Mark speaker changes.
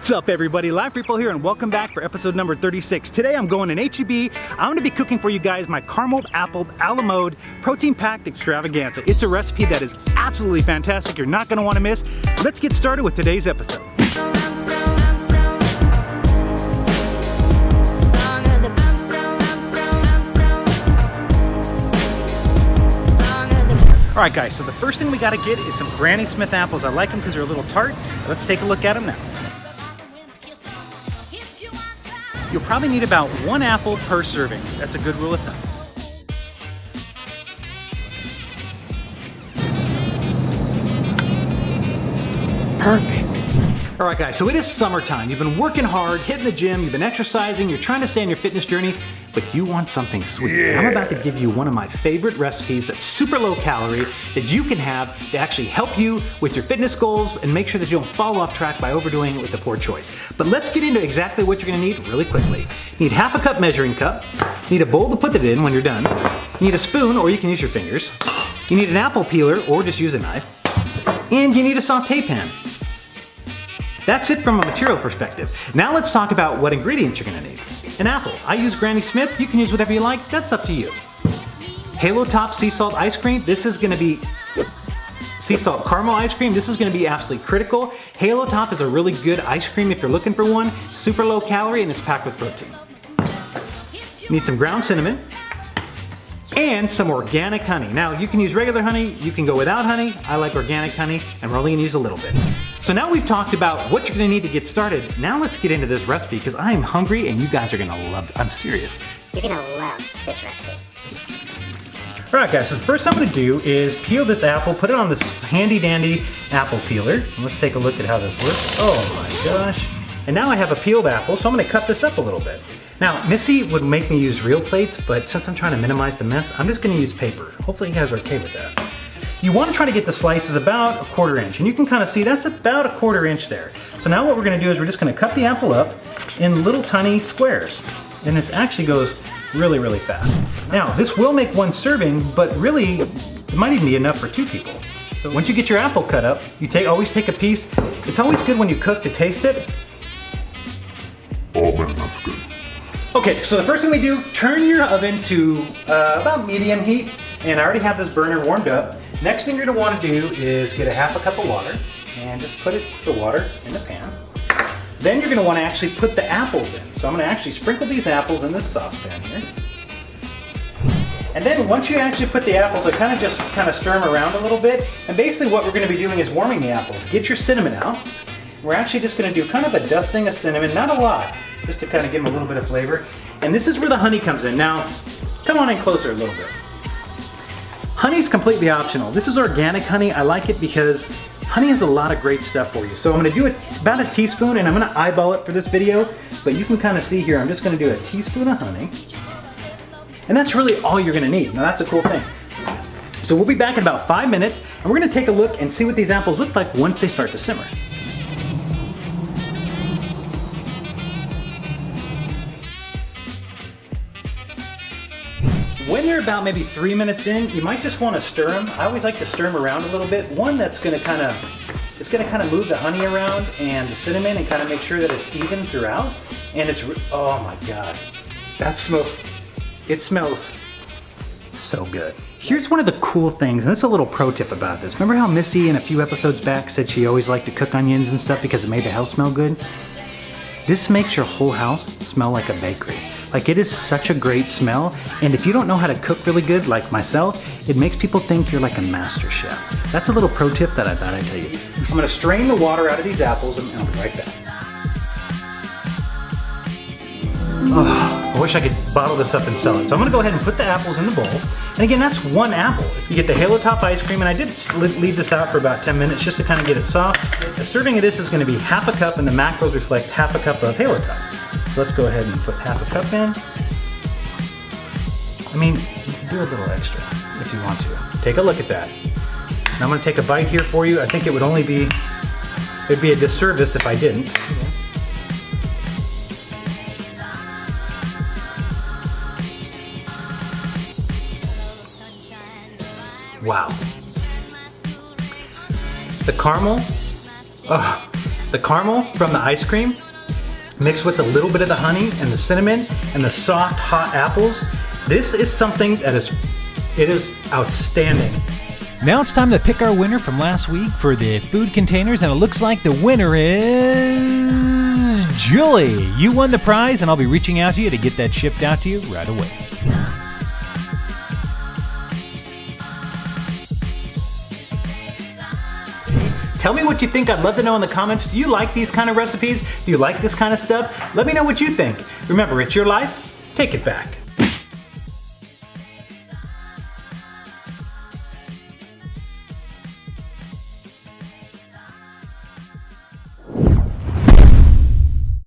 Speaker 1: What's up everybody, LifeRepo here and welcome back for episode number 36. Today I'm going in HEB. I'm going to be cooking for you guys my caramel apple a la mode protein packed extravaganza. It's a recipe that is absolutely fantastic. You're not going to want to miss. Let's get started with today's episode. Alright guys, so the first thing we got to get is some Granny Smith apples. I like them because they're a little tart. Let's take a look at them now. You'll probably need about 1 apple per serving. That's a good rule of thumb. Perfect. All right guys, so it is summertime. You've been working hard, hitting the gym, you've been exercising, you're trying to stay on your fitness journey, but you want something sweet. Yeah. I'm about to give you one of my favorite recipes that's super low calorie that you can have to actually help you with your fitness goals and make sure that you don't fall off track by overdoing it with a poor choice. But let's get into exactly what you're gonna need really quickly. You need half a cup measuring cup, you need a bowl to put it in when you're done, you need a spoon or you can use your fingers, you need an apple peeler or just use a knife, and you need a sauté pan. That's it from a material perspective. Now let's talk about what ingredients you're gonna need. An apple. I use Granny Smith. You can use whatever you like. That's up to you. Halo Top sea salt ice cream. This is gonna be sea salt caramel ice cream. This is gonna be absolutely critical. Halo Top is a really good ice cream if you're looking for one. Super low calorie and it's packed with protein. You need some ground cinnamon and some organic honey. Now you can use regular honey, you can go without honey. I like organic honey and we're only gonna use a little bit. So now we've talked about what you're gonna need to get started. Now let's get into this recipe because I am hungry and you guys are gonna love it. I'm serious.
Speaker 2: You're gonna love this recipe.
Speaker 1: All right guys, so the first thing I'm gonna do is peel this apple, put it on this handy dandy apple peeler. And let's take a look at how this works. Oh my gosh. And now I have a peeled apple, so I'm gonna cut this up a little bit. Now, Missy would make me use real plates, but since I'm trying to minimize the mess, I'm just gonna use paper. Hopefully you guys are okay with that. You wanna try to get the slices about 1/4 inch, and you can kind of see that's about 1/4 inch there. So now what we're gonna do is we're just gonna cut the apple up in little tiny squares. And it actually goes really, really fast. Now, this will make 1 serving, but really, it might even be enough for 2 people. So once you get your apple cut up, you always take a piece. It's always good when you cook to taste it.
Speaker 3: Oh man, that's good.
Speaker 1: Okay, so the first thing we do, turn your oven to about medium heat, and I already have this burner warmed up. Next thing you're gonna wanna do is get a half a cup of water, and just put the water in the pan. Then you're gonna wanna actually put the apples in. So I'm gonna actually sprinkle these apples in this saucepan here. And then once you actually put the apples, I kind of stir them around a little bit. And basically what we're gonna be doing is warming the apples. Get your cinnamon out. We're actually just gonna do kind of a dusting of cinnamon, not a lot, just to kind of give them a little bit of flavor. And this is where the honey comes in. Now, come on in closer a little bit. Honey's completely optional. This is organic honey. I like it because honey has a lot of great stuff for you. So I'm gonna do about a teaspoon, and I'm gonna eyeball it for this video, but you can kind of see here, I'm just gonna do a teaspoon of honey. And that's really all you're gonna need. Now that's a cool thing. So we'll be back in about 5 minutes, and we're gonna take a look and see what these apples look like once they start to simmer. When you're about maybe 3 minutes in, you might just want to stir them. I always like to stir them around a little bit. One that's going to kind of move the honey around and the cinnamon and kind of make sure that it's even throughout. And oh my God, it smells so good. Here's one of the cool things, and this is a little pro tip about this. Remember how Missy in a few episodes back said she always liked to cook onions and stuff because it made the house smell good? This makes your whole house smell like a bakery. Like, it is such a great smell, and if you don't know how to cook really good, like myself, it makes people think you're like a master chef. That's a little pro tip that I thought I'd tell you. I'm gonna strain the water out of these apples and I'll be right back. Oh, I wish I could bottle this up and sell it. So I'm gonna go ahead and put the apples in the bowl. And again, that's 1 apple. You get the Halo Top ice cream, and I did leave this out for about 10 minutes just to kind of get it soft. A serving of this is gonna be half a cup, and the macros reflect half a cup of Halo Top. So let's go ahead and put half a cup in. I mean, you can do a little extra if you want to. Take a look at that. Now I'm gonna take a bite here for you. I think it would be a disservice if I didn't. Wow. The caramel, The caramel from the ice cream mixed with a little bit of the honey and the cinnamon and the soft hot apples. This is something that is outstanding.
Speaker 3: Now it's time to pick our winner from last week for the food containers, and it looks like the winner is Julie. You won the prize, and I'll be reaching out to you to get that shipped out to you right away.
Speaker 1: Tell me what you think. I'd love to know in the comments. Do you like these kind of recipes? Do you like this kind of stuff? Let me know what you think. Remember, it's your life. Take it back.